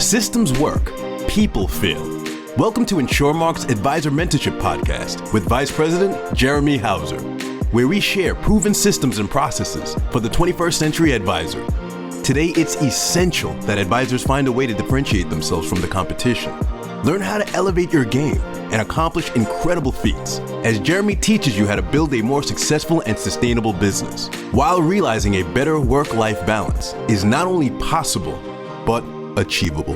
Systems work, people fail. Welcome to InsureMark's Advisor Mentorship Podcast with Vice President Jeremy Hauser, where we share proven systems and processes for the 21st century advisor. Today, it's essential that advisors find a way to differentiate themselves from the competition. Learn how to elevate your game and accomplish incredible feats as Jeremy teaches you how to build a more successful and sustainable business while realizing a better work-life balance is not only possible, but achievable.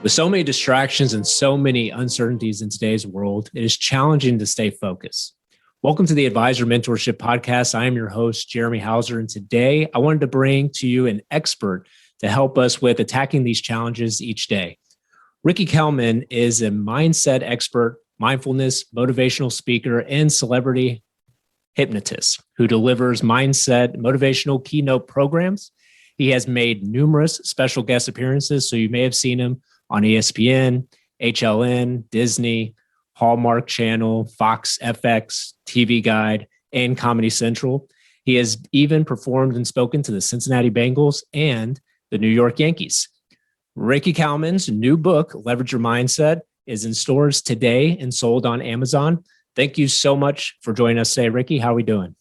With so many distractions and so many uncertainties in today's world, it is challenging to stay focused. Welcome to the Advisor Mentorship Podcast. I am your host, Jeremy Hauser, and today I wanted to bring to you an expert to help us with attacking these challenges each day. Ricky Kalmon is a mindset expert, mindfulness, motivational speaker, and celebrity hypnotist who delivers mindset motivational keynote programs. He has made numerous special guest appearances, so you may have seen him on ESPN, HLN, Disney, Hallmark Channel, Fox FX, TV Guide, and Comedy Central. He has even performed and spoken to the Cincinnati Bengals and the New York Yankees. Ricky Kalmon's new book, Leverage Your Mindset, is in stores today and sold on Amazon. Thank you so much for joining us today, Ricky. How are we doing?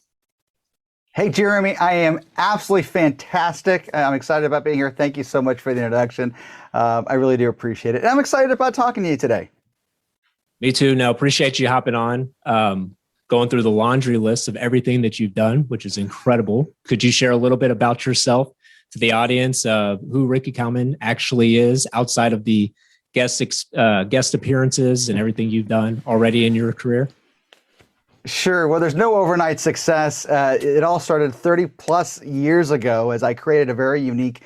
Hey, Jeremy, I am absolutely fantastic. I'm excited about being here. Thank you so much for the introduction. I really do appreciate it. And I'm excited about talking to you today. Me too. No, appreciate you hopping on, going through the laundry list of everything that you've done, which is incredible. Could you share a little bit about yourself to the audience, who Ricky Kalmon actually is outside of the guest appearances and everything you've done already in your career? Sure. Well, there's no overnight success. It all started 30 plus years ago as I created a very unique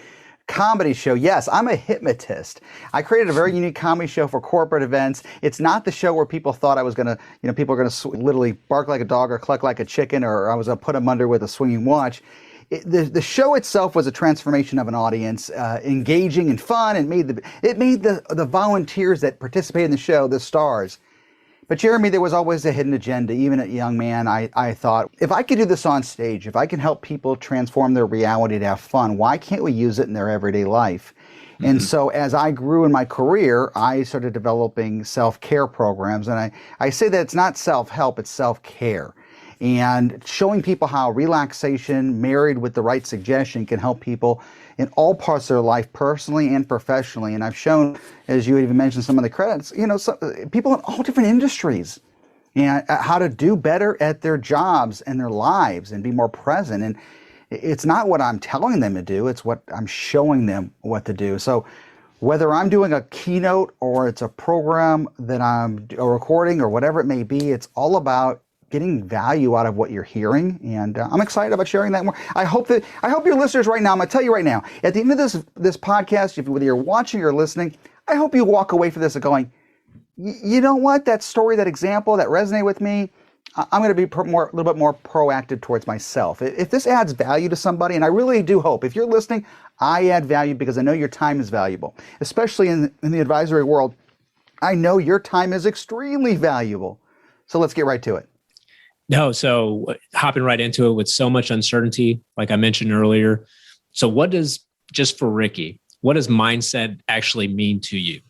comedy show. Yes, I'm a hypnotist. I created a very unique comedy show for corporate events. It's not the show where people thought I was going to, people are going to literally bark like a dog or cluck like a chicken, or I was going to put them under with a swinging watch. The show itself was a transformation of an audience, engaging and fun, and it made the volunteers that participated in the show the stars. But Jeremy, there was always a hidden agenda. Even as a young man, I thought, if I could do this on stage, if I can help people transform their reality to have fun, why can't we use it in their everyday life? Mm-hmm. And so as I grew in my career, I started developing self-care programs. And I say that it's not self-help, it's self-care. And showing people how relaxation married with the right suggestion can help people in all parts of their life, personally and professionally. And I've shown, as you even mentioned some of the credits, people in all different industries, and how to do better at their jobs and their lives and be more present. And it's not what I'm telling them to do, it's what I'm showing them what to do. So whether I'm doing a keynote or it's a program that I'm a recording or whatever it may be, it's all about getting value out of what you're hearing, and I'm excited about sharing that more. I hope your listeners right now, I'm going to tell you right now, at the end of this podcast, whether you're watching or listening, I hope you walk away from this going, you know what, that story, that example, that resonated with me, I'm going to be a little bit more proactive towards myself. If this adds value to somebody, and I really do hope, if you're listening, I add value because I know your time is valuable, especially in the advisory world. I know your time is extremely valuable. So let's get right to it. No, so hopping right into it with so much uncertainty, like I mentioned earlier. So just for Ricky, what does mindset actually mean to you?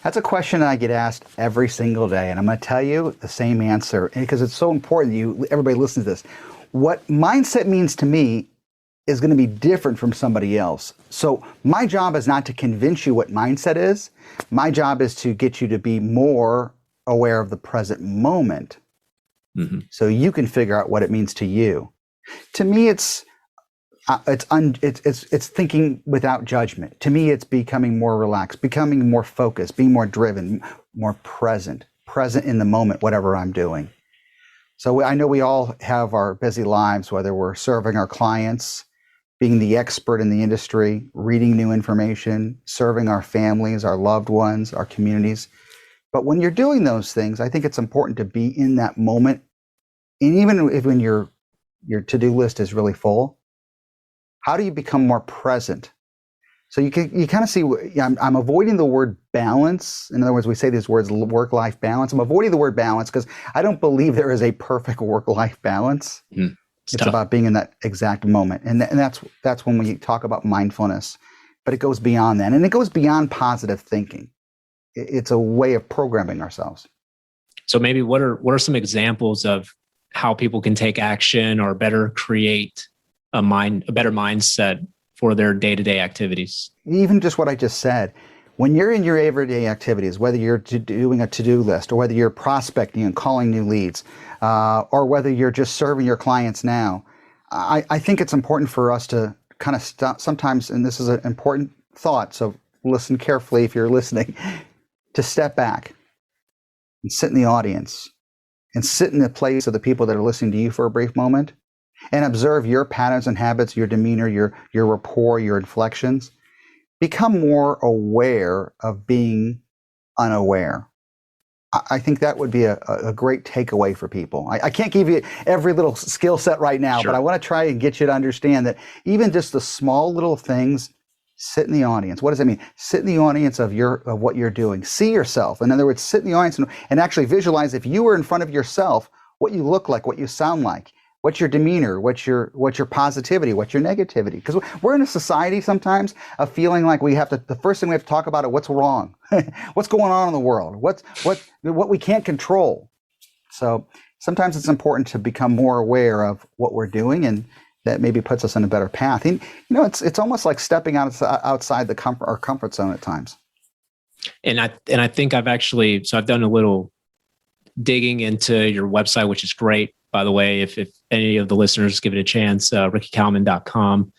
That's a question I get asked every single day. And I'm going to tell you the same answer because it's so important everybody listen to this. What mindset means to me is going to be different from somebody else. So my job is not to convince you what mindset is. My job is to get you to be more aware of the present moment. Mm-hmm. So you can figure out what it means to you. To me, it's thinking without judgment. To me, it's becoming more relaxed, becoming more focused, being more driven, more present in the moment, whatever I'm doing. So I know we all have our busy lives, whether we're serving our clients, being the expert in the industry, reading new information, serving our families, our loved ones, our communities. But when you're doing those things, I think it's important to be in that moment. And even if when your to-do list is really full, how do you become more present? So you kind of see, I'm avoiding the word balance. In other words, we say these words, work-life balance. I'm avoiding the word balance because I don't believe there is a perfect work-life balance. It's about being in that exact moment. And that's when we talk about mindfulness, but it goes beyond that. And it goes beyond positive thinking. It's a way of programming ourselves. So maybe what are some examples of how people can take action or better create a better mindset for their day-to-day activities? Even just what I just said, when you're in your everyday activities, whether you're doing a to-do list or whether you're prospecting and calling new leads, or whether you're just serving your clients now, I think it's important for us to kind of stop sometimes, and this is an important thought, so listen carefully if you're listening, to step back and sit in the audience and sit in the place of the people that are listening to you for a brief moment and observe your patterns and habits, your demeanor, your rapport, your inflections. Become more aware of being unaware. I think that would be a great takeaway for people. I can't give you every little skill set right now, Sure. but I want to try and get you to understand that even just the small little things, sit in the audience. What does that mean? Sit in the audience of what you're doing. See yourself. In other words, sit in the audience and actually visualize if you were in front of yourself, what you look like, what you sound like. What's your demeanor? What's your positivity? What's your negativity? Because we're in a society sometimes of feeling like the first thing we have to talk about is what's wrong, what's going on in the world, what we can't control. So sometimes it's important to become more aware of what we're doing, and that maybe puts us in a better path. And it's almost like stepping outside our comfort zone at times. And I think I've done a little digging into your website, which is great. By the way, if any of the listeners give it a chance, rickykalmon.com,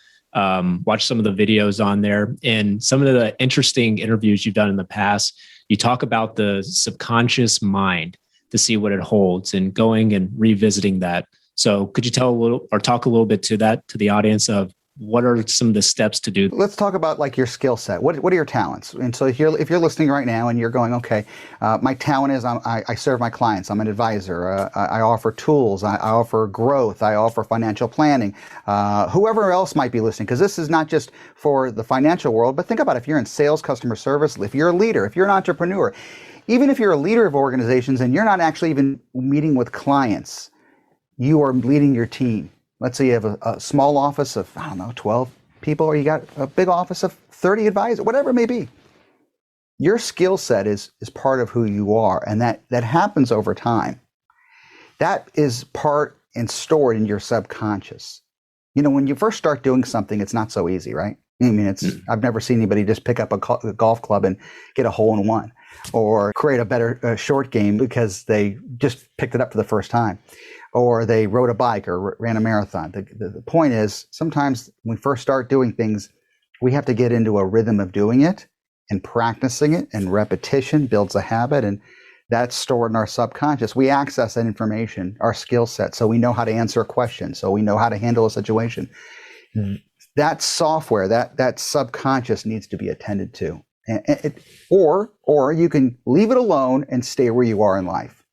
watch some of the videos on there. And some of the interesting interviews you've done in the past, you talk about the subconscious mind to see what it holds and going and revisiting that. So could you talk a little bit to the audience of what are some of the steps to do? Let's talk about like your skill set. What are your talents? And so if you're listening right now and you're going, okay, my talent is I serve my clients. I'm an advisor. I offer tools. I offer growth. I offer financial planning. Whoever else might be listening, because this is not just for the financial world, but think about if you're in sales, customer service, if you're a leader, if you're an entrepreneur, even if you're a leader of organizations and you're not actually even meeting with clients, you are leading your team. Let's say you have a small office of, 12 people, or you got a big office of 30 advisors, whatever it may be. Your skill set is part of who you are, and that happens over time. That is part and stored in your subconscious. When you first start doing something, it's not so easy, right? I mean, I've never seen anybody just pick up a golf club and get a hole in one, or create a better short game because they just picked it up for the first time, or they rode a bike or ran a marathon. The point is, sometimes when we first start doing things, we have to get into a rhythm of doing it and practicing it, and repetition builds a habit, and that's stored in our subconscious. We access that information, our skill set, so we know how to answer a question, so we know how to handle a situation. That software, that subconscious needs to be attended to. Or you can leave it alone and stay where you are in life.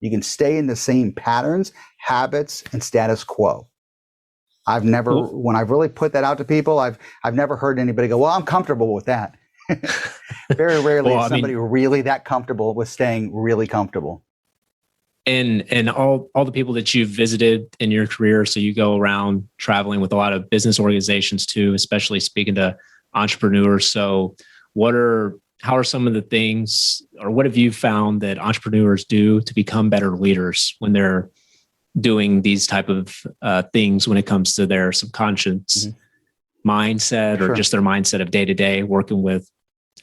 You can stay in the same patterns, habits, and status quo. When I've really put that out to people, I've never heard anybody go, well, I'm comfortable with that. Very rarely is somebody really that comfortable with staying really comfortable. And all the people that you've visited in your career, so you go around traveling with a lot of business organizations too, especially speaking to entrepreneurs. So how are some of the things, or what have you found that entrepreneurs do to become better leaders when they're doing these type of things when it comes to their subconscious mindset, or just their mindset of day to day working with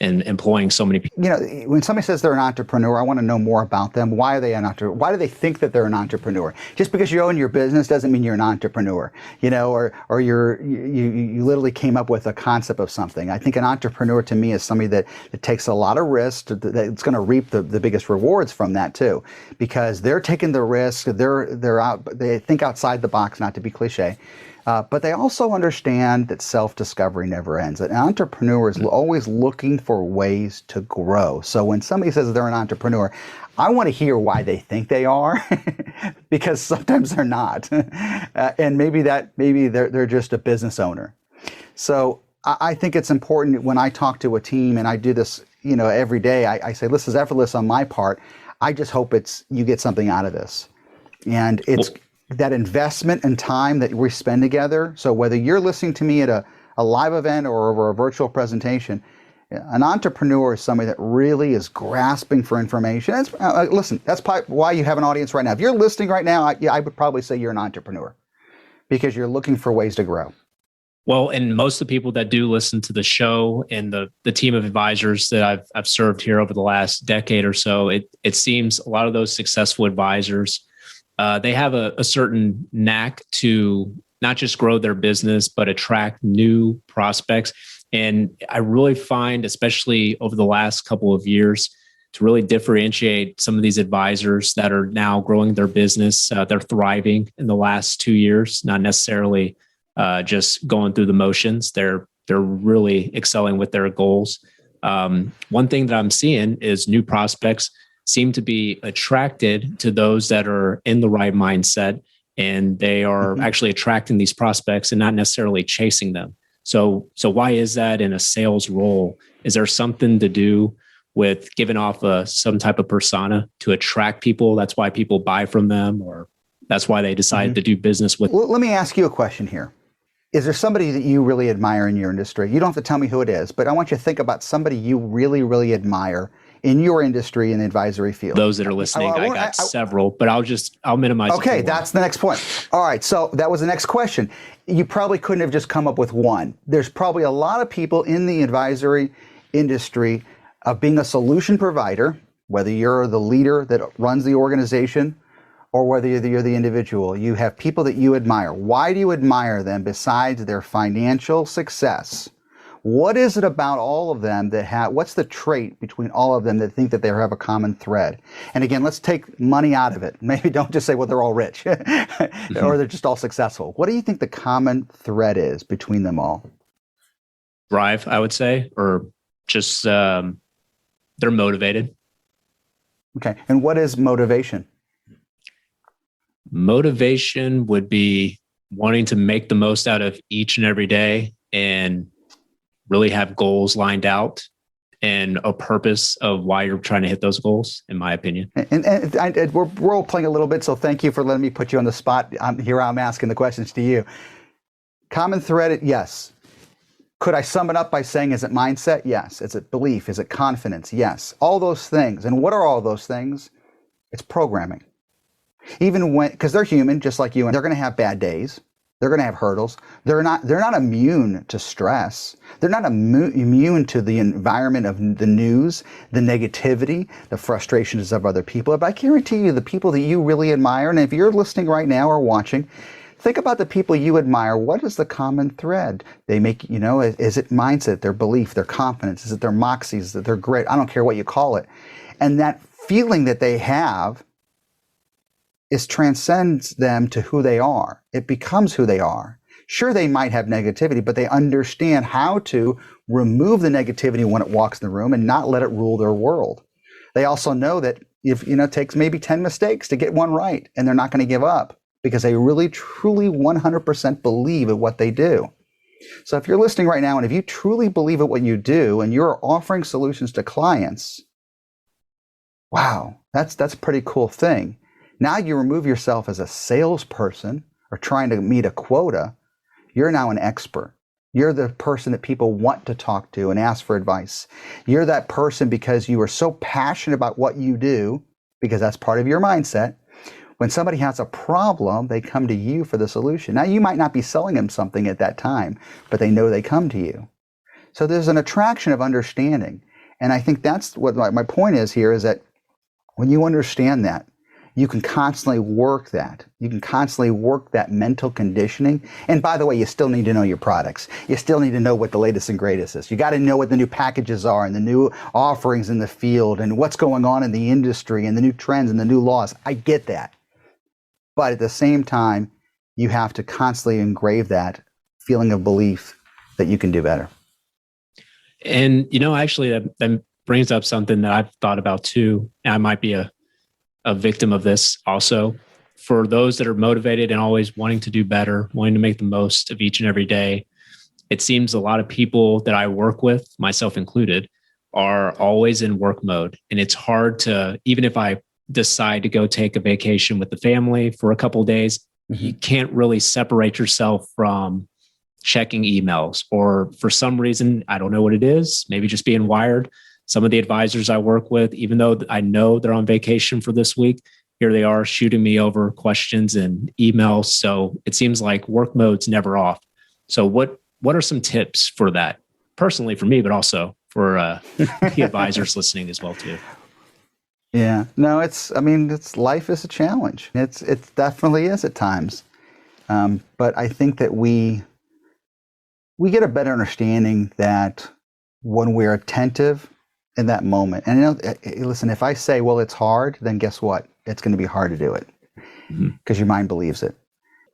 and employing so many people? When somebody says they're an entrepreneur, I want to know more about them. Why are they an entrepreneur? Why do they think that they're an entrepreneur? Just because you own your business doesn't mean you're an entrepreneur, or you literally came up with a concept of something. I think an entrepreneur to me is somebody that takes a lot of risk, that's going to reap the biggest rewards from that too, because they're taking the risk. They think outside the box, not to be cliche. But they also understand that self-discovery never ends. An entrepreneur is always looking for ways to grow. So when somebody says they're an entrepreneur, I want to hear why they think they are, because sometimes they're not. And maybe they're just a business owner. So I think it's important when I talk to a team, and I do this, every day, I say, this is effortless on my part. I just hope you get something out of this. And that investment and time that we spend together. So whether you're listening to me at a live event or over a virtual presentation, an entrepreneur is somebody that really is grasping for information. Listen, that's probably why you have an audience right now. If you're listening right now, I would probably say you're an entrepreneur because you're looking for ways to grow. Well, and most of the people that do listen to the show and the team of advisors that I've served here over the last decade or so, it seems a lot of those successful advisors, they have a certain knack to not just grow their business, but attract new prospects. And I really find, especially over the last couple of years, to really differentiate some of these advisors that are now growing their business. They're thriving in the last 2 years, not necessarily just going through the motions. They're really excelling with their goals. One thing that I'm seeing is new prospects seem to be attracted to those that are in the right mindset, and they are actually attracting these prospects and not necessarily chasing them. So why is that in a sales role? Is there something to do with giving off some type of persona to attract people? That's why people buy from them, or that's why they decided to do business with. Well, let me ask you a question here. Is there somebody that you really admire in your industry? You don't have to tell me who it is, but I want you to think about somebody you really, really admire in your industry in the advisory field. Those that are listening, I got several, but I'll minimize. Okay, that's the next point. All right, so that was the next question. You probably couldn't have just come up with one. There's probably a lot of people in the advisory industry of being a solution provider, whether you're the leader that runs the organization or whether you're the individual. You have people that you admire. Why do you admire them besides their financial success? What is it about all of them what's the trait between all of them that think that they have a common thread? And again, let's take money out of it. Maybe don't just say, well, they're all rich or they're just all successful. What do you think the common thread is between them all? Drive, I would say, or just they're motivated. Okay. And what is motivation? Motivation would be wanting to make the most out of each and every day and really have goals lined out and a purpose of why you're trying to hit those goals, in my opinion. And we're role playing a little bit, so thank you for letting me put you on the spot. I'm asking the questions to you. Common thread, yes. Could I sum it up by saying, is it mindset? Yes. Is it belief? Is it confidence? Yes. All those things. And what are all those things? It's programming. Even when, because they're human, just like you, and they're going to have bad days. They're going to have hurdles. They're not immune to stress. They're not immune to the environment of the news, the negativity, the frustrations of other people. But I guarantee you, the people that you really admire, and if you're listening right now or watching, think about the people you admire. What is the common thread? They make, is it mindset, their belief, their confidence? Is it their moxie? Is it their grit? I don't care what you call it. And that feeling that they have transcends them to who they are. It becomes who they are. Sure, they might have negativity, but they understand how to remove the negativity when it walks in the room and not let it rule their world. They also know that if it takes maybe 10 mistakes to get one right, and they're not going to give up because they really, truly, 100% believe in what they do. So if you're listening right now, and if you truly believe in what you do, and you're offering solutions to clients, wow, that's a pretty cool thing. Now you remove yourself as a salesperson or trying to meet a quota. You're now an expert. You're the person that people want to talk to and ask for advice. You're that person because you are so passionate about what you do, because that's part of your mindset. When somebody has a problem, they come to you for the solution. Now, you might not be selling them something at that time, but they know they come to you. So there's an attraction of understanding. And I think that's what my point is here, is that when you understand that, you can constantly work that. You can constantly work that mental conditioning. And by the way, you still need to know your products. You still need to know what the latest and greatest is. You got to know what the new packages are and the new offerings in the field and what's going on in the industry and the new trends and the new laws. I get that. But at the same time, you have to constantly engrave that feeling of belief that you can do better. And, actually, that brings up something that I've thought about too. I might be a victim of this also. For those that are motivated and always wanting to do better, wanting to make the most of each and every day, it seems a lot of people that I work with, myself included, are always in work mode. And it's hard to, even if I decide to go take a vacation with the family for a couple of days, you can't really separate yourself from checking emails, or for some reason, I don't know what it is, maybe just being wired. Some of the advisors I work with, even though I know they're on vacation for this week, here they are shooting me over questions and emails. So it seems like work mode's never off. So what are some tips for that? Personally for me, but also for the advisors listening as well too. Yeah, no, it's life is a challenge. It definitely is at times. But I think that we get a better understanding that when we're attentive in that moment, and listen, if I say, well, it's hard, then guess what? It's going to be hard to do it because your mind believes it.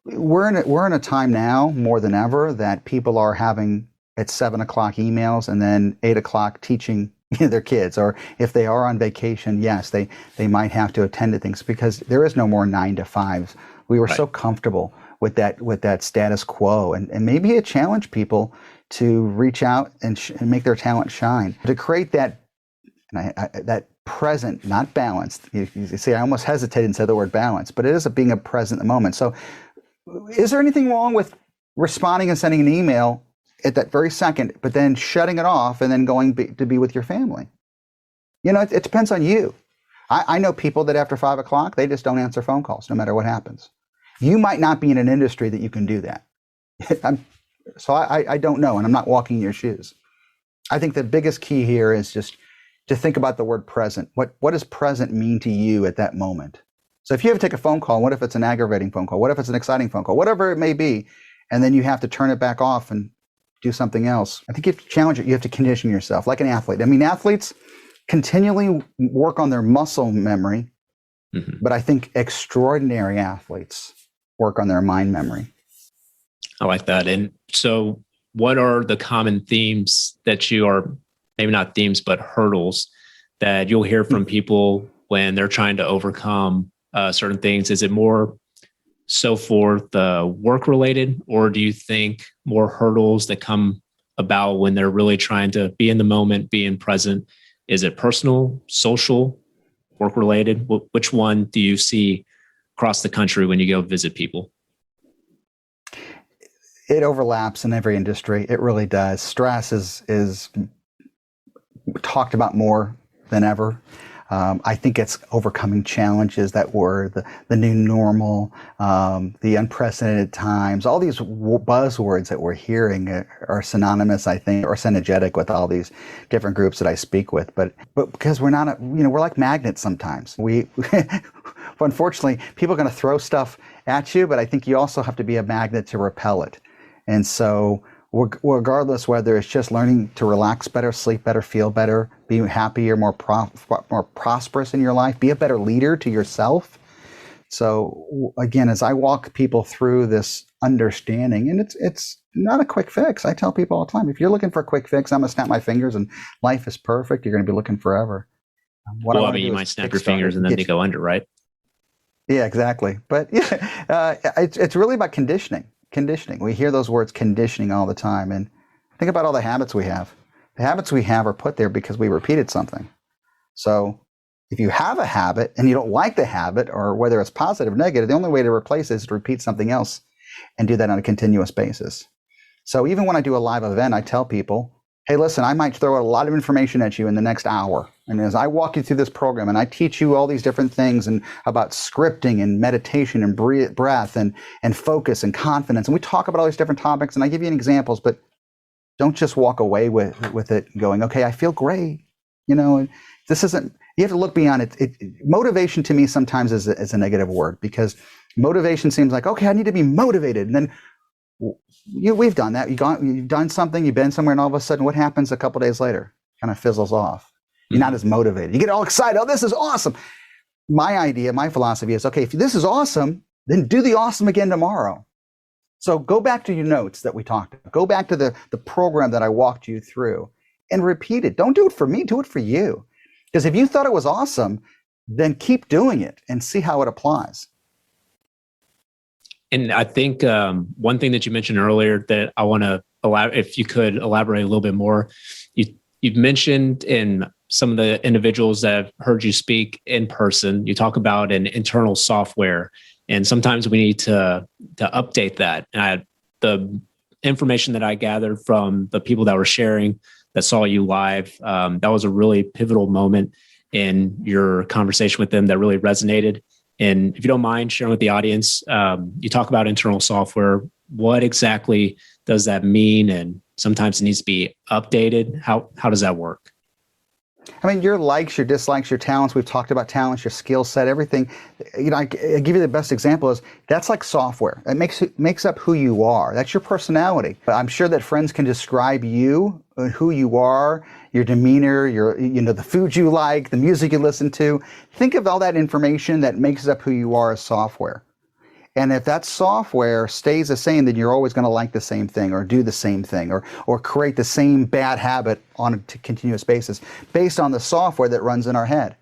We're in a time now more than ever that people are having at 7 o'clock emails and then 8 o'clock teaching their kids, or if they are on vacation, yes, they might have to attend to things because there is no more 9 to 5s. We were so comfortable with that status quo, and maybe it challenged people to reach out and make their talent shine, to create that that present, not balanced. You see, I almost hesitated and said the word balance, but it is being a present in the moment. So is there anything wrong with responding and sending an email at that very second, but then shutting it off and then going to be with your family? It depends on you. I know people that after 5 o'clock, they just don't answer phone calls no matter what happens. You might not be in an industry that you can do that. I don't know, and I'm not walking in your shoes. I think the biggest key here is just to think about the word present. What does present mean to you at that moment? So if you have to take a phone call, what if it's an aggravating phone call? What if it's an exciting phone call? Whatever it may be, and then you have to turn it back off and do something else. I think you have to challenge it. You have to condition yourself like an athlete. Athletes continually work on their muscle memory, but I think extraordinary athletes work on their mind memory. I like that. And so what are the common themes that you are, maybe not themes, but hurdles that you'll hear from people when they're trying to overcome certain things? Is it more so for the work related, or do you think more hurdles that come about when they're really trying to be in the moment, being present? Is it personal, social, work related? Which one do you see across the country when you go visit people? It overlaps in every industry. It really does. Stress is talked about more than ever. I think it's overcoming challenges that were the new normal, the unprecedented times. All these buzzwords that we're hearing are synonymous, I think, or synergetic with all these different groups that I speak with. But because we're not, we're like magnets sometimes. Unfortunately, people are going to throw stuff at you, but I think you also have to be a magnet to repel it. And so regardless whether it's just learning to relax better, sleep better, feel better, be happier, more prosperous in your life, be a better leader to yourself. So again, as I walk people through this understanding, and it's not a quick fix. I tell people all the time, if you're looking for a quick fix, I'm going to snap my fingers and life is perfect. You're going to be looking forever. You might snap your fingers and then they go under, right? Yeah, exactly. But it's really about conditioning. We hear those words conditioning all the time. And think about all the habits we have. The habits we have are put there because we repeated something. So if you have a habit and you don't like the habit, or whether it's positive or negative, the only way to replace it is to repeat something else and do that on a continuous basis. So even when I do a live event, I tell people, hey, listen, I might throw out a lot of information at you in the next hour. And as I walk you through this program and I teach you all these different things and about scripting and meditation and breath and focus and confidence, and we talk about all these different topics and I give you examples, but don't just walk away with it going, okay, I feel great. This isn't, you have to look beyond it. Motivation to me sometimes is a negative word, because motivation seems like, okay, I need to be motivated. And then we've done that. You've done something, you've been somewhere, and all of a sudden, what happens a couple days later? Kind of fizzles off. You're not as motivated. You get all excited. Oh, this is awesome. My philosophy is, okay, if this is awesome, then do the awesome again tomorrow. So go back to your notes that we talked about. Go back to the program that I walked you through and repeat it. Don't do it for me, do it for you. Because if you thought it was awesome, then keep doing it and see how it applies. And I think one thing that you mentioned earlier that I want to if you could elaborate a little bit more, you've mentioned in some of the individuals that have heard you speak in person, you talk about an internal software And sometimes we need to update that. And the information that I gathered from the people that were sharing that saw you live, that was a really pivotal moment in your conversation with them that really resonated. And if you don't mind sharing with the audience, you talk about internal software. What exactly does that mean? And sometimes it needs to be updated. How does that work? I mean, your likes, your dislikes, your talents. We've talked about talents, your skill set, everything. I give you the best example is that's like software. It makes up who you are. That's your personality. I'm sure that friends can describe you, who you are, your demeanor, the food you like, the music you listen to. Think of all that information that makes up who you are as software. And if that software stays the same, then you're always going to like the same thing or do the same thing or create the same bad habit on a continuous basis based on the software that runs in our head.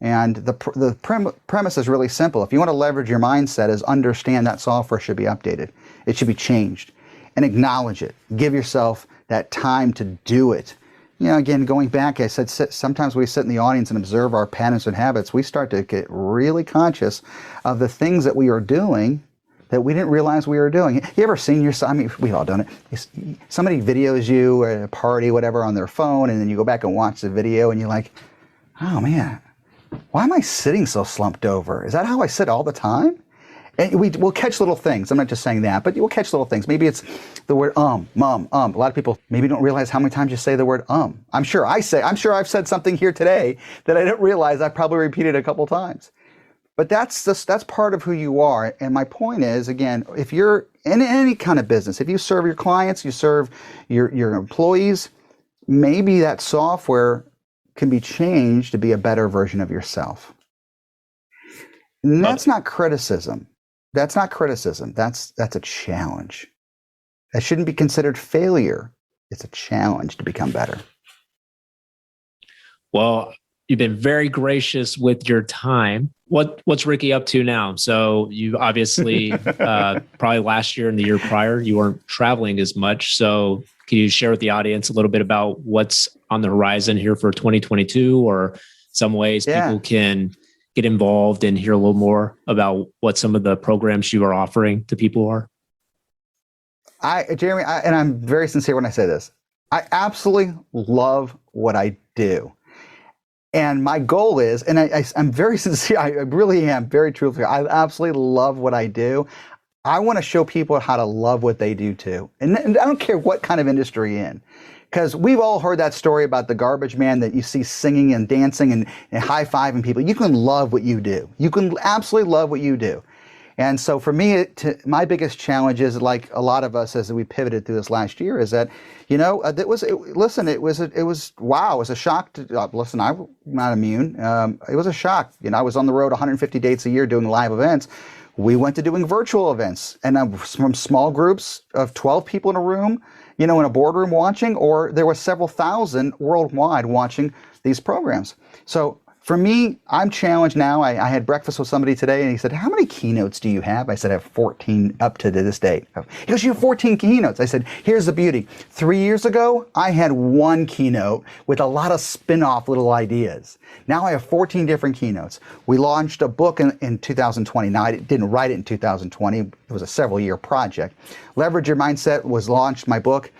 And the premise is really simple. If you want to leverage your mindset, is understand that software should be updated. It should be changed and acknowledge it. Give yourself that time to do it. Again, going back, I said sometimes we sit in the audience and observe our patterns and habits. We start to get really conscious of the things that we are doing that we didn't realize we were doing. You ever seen yourself? I mean, we've all done it. Somebody videos you at a party, whatever, on their phone, and then you go back and watch the video, and you're like, oh man, why am I sitting so slumped over? Is that how I sit all the time? And we'll catch little things. I'm not just saying that, but we'll catch little things. Maybe it's the word mom. A lot of people maybe don't realize how many times you say the word I'm sure I've said something here today that I didn't realize I probably repeated a couple times. But that's part of who you are. And my point is, again, if you're in any kind of business, if you serve your clients, you serve your employees, maybe that software can be changed to be a better version of yourself. And that's not criticism. That's not criticism. That's a challenge. That shouldn't be considered failure. It's a challenge to become better. Well, you've been very gracious with your time. What's Ricky up to now? So you obviously, probably last year and the year prior, you weren't traveling as much. So can you share with the audience a little bit about what's on the horizon here for 2022, or some ways people can get involved and hear a little more about what some of the programs you are offering to people are? Jeremy, and I'm very sincere when I say this, I absolutely love what I do. And my goal is, and I'm very sincere, I really am very truthful. I absolutely love what I do. I want to show people how to love what they do too. And I don't care what kind of industry you're in. Because we've all heard that story about the garbage man that you see singing and dancing and high-fiving people. You can love what you do. You can absolutely love what you do. And so for me, my biggest challenge is, like a lot of us as we pivoted through this last year, is that, it was wow, it was a shock to, listen, I'm not immune. It was a shock. I was on the road 150 dates a year doing live events. We went to doing virtual events, and from small groups of 12 people in a room, in a boardroom watching, or there were several thousand worldwide watching these programs. So for me, I'm challenged now. I had breakfast with somebody today, and he said, how many keynotes do you have? I said, I have 14 up to this date. He goes, you have 14 keynotes. I said, here's the beauty. 3 years ago, I had one keynote with a lot of spin-off little ideas. Now I have 14 different keynotes. We launched a book in 2020. Now, I didn't write it in 2020. It was a several-year project. Leverage Your Mindset was launched, my book.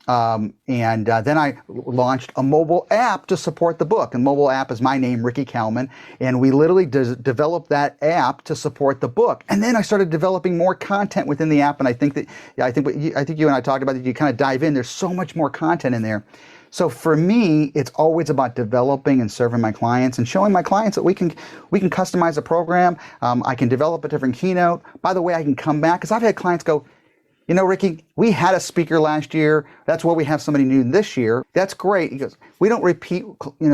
And then I launched a mobile app to support the book. And mobile app is my name, Ricky Kalmon. And we literally developed that app to support the book. And then I started developing more content within the app. And I think you and I talked about that. You kind of dive in. There's so much more content in there. So for me, it's always about developing and serving my clients and showing my clients that we can customize a program. I can develop a different keynote. By the way, I can come back, because I've had clients go, Ricky, we had a speaker last year. That's why we have somebody new this year. That's great. He goes, we don't repeat,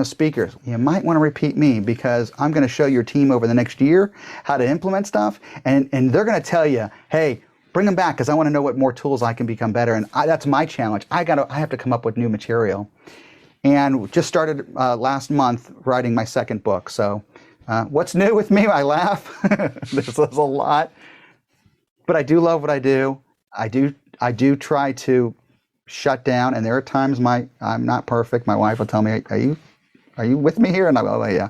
speakers. You might want to repeat me, because I'm going to show your team over the next year how to implement stuff. And they're going to tell you, hey, bring them back, because I want to know what more tools I can become better. And that's my challenge. I have to come up with new material. And just started last month writing my second book. So what's new with me? I laugh. There's a lot. But I do love what I do. I do try to shut down, and there are times I'm not perfect. My wife will tell me, "Are you with me here?" And I go, "Oh yeah."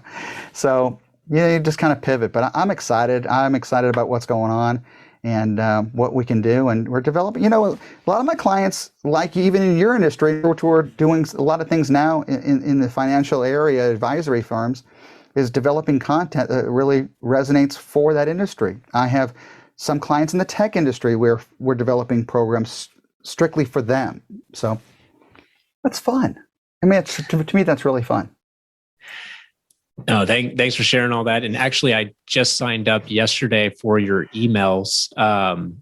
So you just kind of pivot. But I'm excited. I'm excited about what's going on and what we can do. And we're developing, a lot of my clients, like even in your industry, which we're doing a lot of things now in the financial area, advisory firms, is developing content that really resonates for that industry. I have some clients in the tech industry where we're developing programs strictly for them. So that's fun. I mean, to me, that's really fun. No, thanks for sharing all that. And actually, I just signed up yesterday for your emails.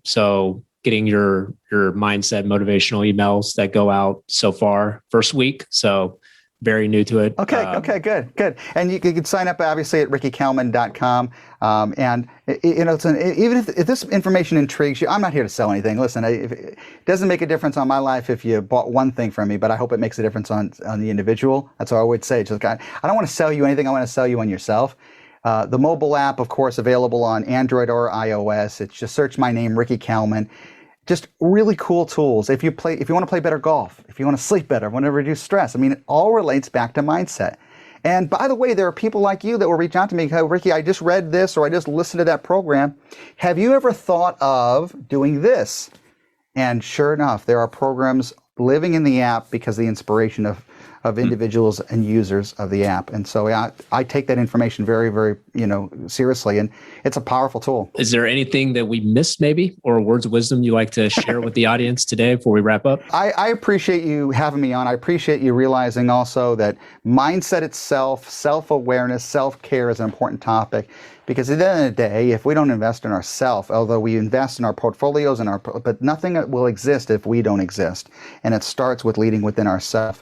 So getting your mindset motivational emails that go out so far first week. So very new to it. Okay, good. And you can sign up obviously at rickykalmon.com. And even if this information intrigues you, I'm not here to sell anything. Listen, it doesn't make a difference on my life if you bought one thing from me, but I hope it makes a difference on the individual. That's what I would say. I don't want to sell you anything. I want to sell you on yourself. The mobile app, of course, available on Android or iOS. It's just search my name, Ricky Kalmon. Just really cool tools. If you want to play better golf, if you want to sleep better, want to reduce stress. I mean, it all relates back to mindset. And by the way, there are people like you that will reach out to me, hey, Ricky, I just read this or I just listened to that program. Have you ever thought of doing this? And sure enough, there are programs living in the app because of the inspiration of individuals and users of the app. And so I take that information very, very, seriously. And it's a powerful tool. Is there anything that we missed maybe, or words of wisdom you like to share with the audience today before we wrap up? I appreciate you having me on. I appreciate you realizing also that mindset itself, self-awareness, self-care is an important topic. Because at the end of the day, if we don't invest in ourselves, although we invest in our portfolios but nothing will exist if we don't exist. And it starts with leading within ourselves.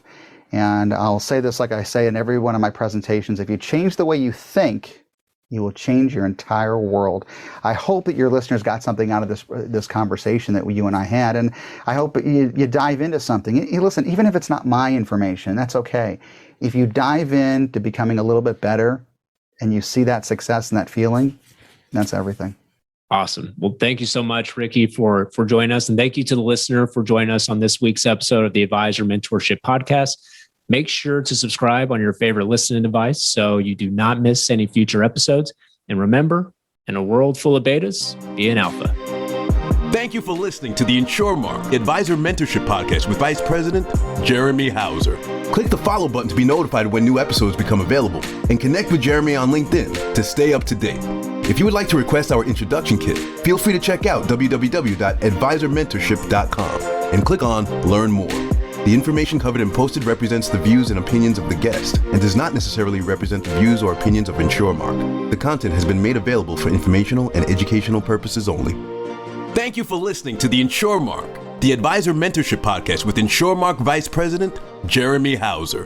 And I'll say this like I say in every one of my presentations, if you change the way you think, you will change your entire world. I hope that your listeners got something out of this conversation that you and I had, and I hope you dive into something. Listen, even if it's not my information, that's okay. If you dive into becoming a little bit better and you see that success and that feeling, that's everything. Awesome. Well, thank you so much, Ricky, for joining us. And thank you to the listener for joining us on this week's episode of the Advisor Mentorship Podcast. Make sure to subscribe on your favorite listening device so you do not miss any future episodes. And remember, in a world full of betas, be an alpha. Thank you for listening to the InsureMark Advisor Mentorship Podcast with Vice President Jeremy Hauser. Click the follow button to be notified when new episodes become available, and connect with Jeremy on LinkedIn to stay up to date. If you would like to request our introduction kit, feel free to check out www.advisormentorship.com and click on Learn More. The information covered and posted represents the views and opinions of the guest and does not necessarily represent the views or opinions of InsureMark. The content has been made available for informational and educational purposes only. Thank you for listening to the InsureMark, the Advisor Mentorship Podcast with InsureMark Vice President Jeremy Hauser.